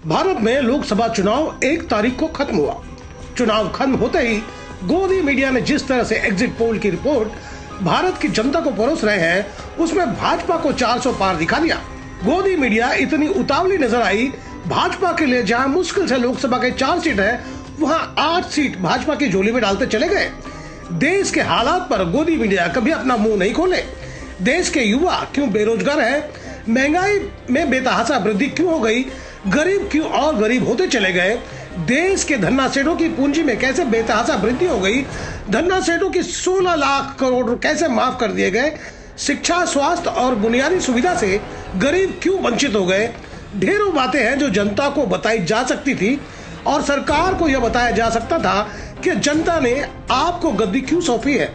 भारत में लोकसभा चुनाव 1 तारीख को खत्म हुआ। चुनाव खत्म होते ही गोदी मीडिया ने जिस तरह से एग्जिट पोल की रिपोर्ट भारत की जनता को परोस रहे हैं, उसमें भाजपा को 400 पार दिखा दिया। गोदी मीडिया इतनी उतावली नजर आई भाजपा के लिए, जहां मुश्किल से लोकसभा के 4 सीट है, वहां 8 सीट भाजपा की झोली में डालते चले गए। देश के हालात पर गोदी मीडिया कभी अपना मुंह नहीं खोले। देश के युवा क्यों बेरोजगार है, महंगाई में बेतहाशा वृद्धि क्यों हो गई, गरीब क्यों और गरीब होते चले गए, देश के धन्ना सेठों की पूंजी में कैसे बेतहाशा वृद्धि हो गई, धन्ना सेठों की 16 लाख करोड़ कैसे माफ कर दिए गए, शिक्षा, स्वास्थ्य और बुनियादी सुविधा से गरीब क्यों वंचित हो गए। ढेरों बातें हैं जो जनता को बताई जा सकती थी और सरकार को यह बताया जा सकता था कि जनता ने आपको गद्दी क्यों सौंपी है।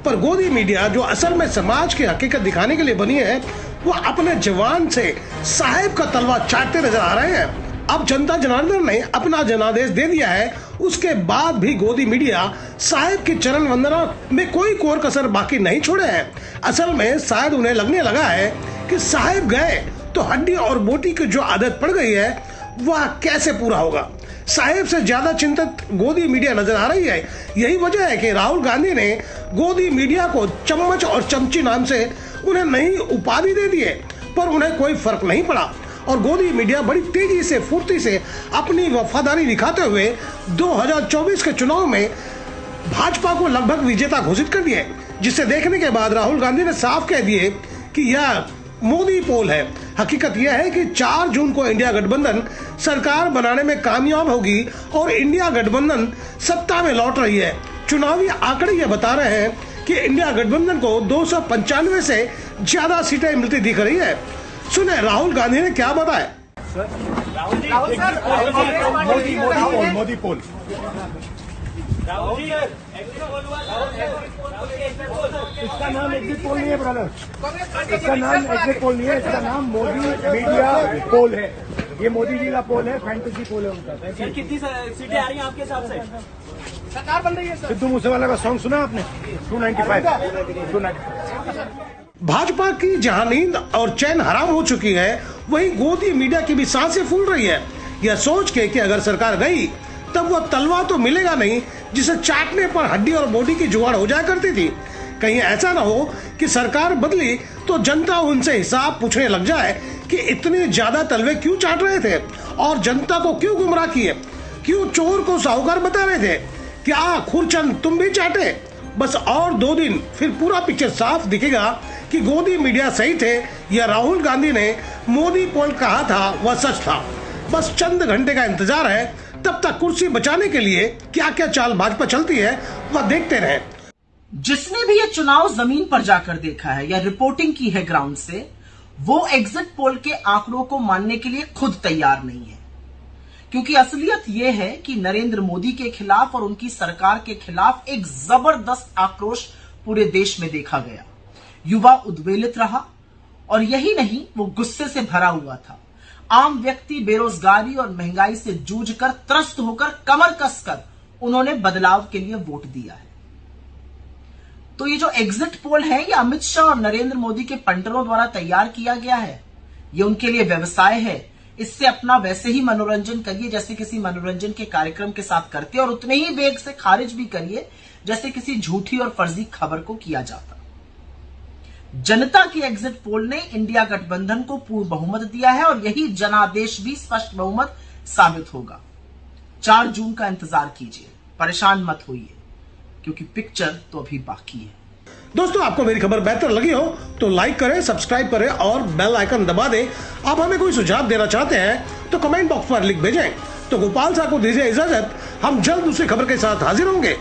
पर गोदी मीडिया, जो असल में समाज की हकीकत दिखाने के लिए बनी है, वो अपने जवान से साहेब का तलवा चाटते नजर आ रहे हैं। अब जनता जनार्दन ने अपना जनादेश दे दिया है, उसके बाद भी गोदी मीडिया साहेब की चरण वंदना में कोई कोर कसर बाकी नहीं छोड़े हैं। असल में शायद उन्हें लगने लगा है कि साहेब गए तो हड्डी और बोटी की जो आदत पड़ गई है वह कैसे पूरा होगा। साहेब से ज्यादा चिंतित गोदी मीडिया नजर आ रही है। यही वजह है कि राहुल गांधी ने गोदी मीडिया को चम्मच और चमची नाम से उन्हें नई उपाधि दे दिए, पर उन्हें कोई फर्क नहीं पड़ा और गोदी मीडिया बड़ी तेजी से, फुर्ती से अपनी वफादारी दिखाते हुए 2024 के चुनाव में भाजपा को लगभग विजेता घोषित कर दिए, जिसे देखने के बाद राहुल गांधी ने साफ कह दिए कि यह मोदी पोल है। हकीकत यह है कि 4 जून को इंडिया गठबंधन सरकार बनाने में कामयाब होगी और इंडिया गठबंधन सत्ता में लौट रही है। चुनावी आंकड़े ये बता रहे हैं कि इंडिया गठबंधन को 295 से ज्यादा सीटें मिलती दिख रही है। सुने राहुल गांधी ने क्या बताया। मोदी पोल इसका नाम एग्जिट पोल नहीं है ब्रदर, इसका नाम एग्जिट पोल नहीं है, इसका नाम मोदी मीडिया पोल है। ये मोदी जी का पोल है, फैंटेसी पोल है उनका। कितनी सीटें आ रही हैं आपके हिसाब से? सरकार बन रही है। सिद्धू मूसेवाला का सॉन्ग सुना आपने? 295। भाजपा की जहां नींद और चैन हराम हो चुकी है, वहीं गोदी मीडिया की भी सांसें फूल रही है, यह सोच के कि अगर सरकार गई तब वह तलवा तो मिलेगा नहीं जिसे चाटने पर हड्डी और बोटी की जुगाड़ हो जाया करती थी। कहीं ऐसा ना हो कि सरकार बदली तो जनता उनसे हिसाब पूछने लग जाए कि इतने ज्यादा तलवे क्यों चाट रहे थे और जनता को क्यों गुमराह किए, क्यों चोर को साहूकार बता रहे थे, क्या खुरचंद तुम भी चाटे। बस और 2 दिन फिर पूरा पिक्चर साफ दिखेगा कि गोदी मीडिया सही थे या राहुल गांधी ने मोदी पोल कहा था वह सच था। बस चंद घंटे का इंतजार है, तब तक कुर्सी बचाने के लिए क्या क्या चाल भाजपा चलती है वह देखते रहे। जिसने भी ये चुनाव जमीन पर जाकर देखा है या रिपोर्टिंग की है ग्राउंड से, वो एग्जिट पोल के आंकड़ों को मानने के लिए खुद तैयार नहीं है, क्योंकि असलियत यह है कि नरेंद्र मोदी के खिलाफ और उनकी सरकार के खिलाफ एक जबरदस्त आक्रोश पूरे देश में देखा गया। युवा उद्वेलित रहा और यही नहीं, वो गुस्से से भरा हुआ था। आम व्यक्ति बेरोजगारी और महंगाई से जूझकर, त्रस्त होकर, कमर कसकर उन्होंने बदलाव के लिए वोट दिया है। तो ये जो एग्जिट पोल है, ये अमित शाह और नरेंद्र मोदी के पंटरों द्वारा तैयार किया गया है। ये उनके लिए व्यवसाय है। इससे अपना वैसे ही मनोरंजन करिए जैसे किसी मनोरंजन के कार्यक्रम के साथ करते, और उतने ही वेग से खारिज भी करिए जैसे किसी झूठी और फर्जी खबर को किया जाता। जनता की एग्जिट पोल ने इंडिया गठबंधन को पूर्ण बहुमत दिया है और यही जनादेश भी स्पष्ट बहुमत साबित होगा। 4 जून का इंतजार कीजिए, परेशान मत होइए, क्योंकि पिक्चर तो अभी बाकी है। दोस्तों, आपको मेरी खबर बेहतर लगी हो तो लाइक करें, सब्सक्राइब करें और बेल आइकन दबा दें। आप हमें कोई सुझाव देना चाहते हैं तो कमेंट बॉक्स पर लिख भेजें। तो गोपाल साहब को दीजिए इजाजत, हम जल्द दूसरी खबर के साथ हाजिर होंगे।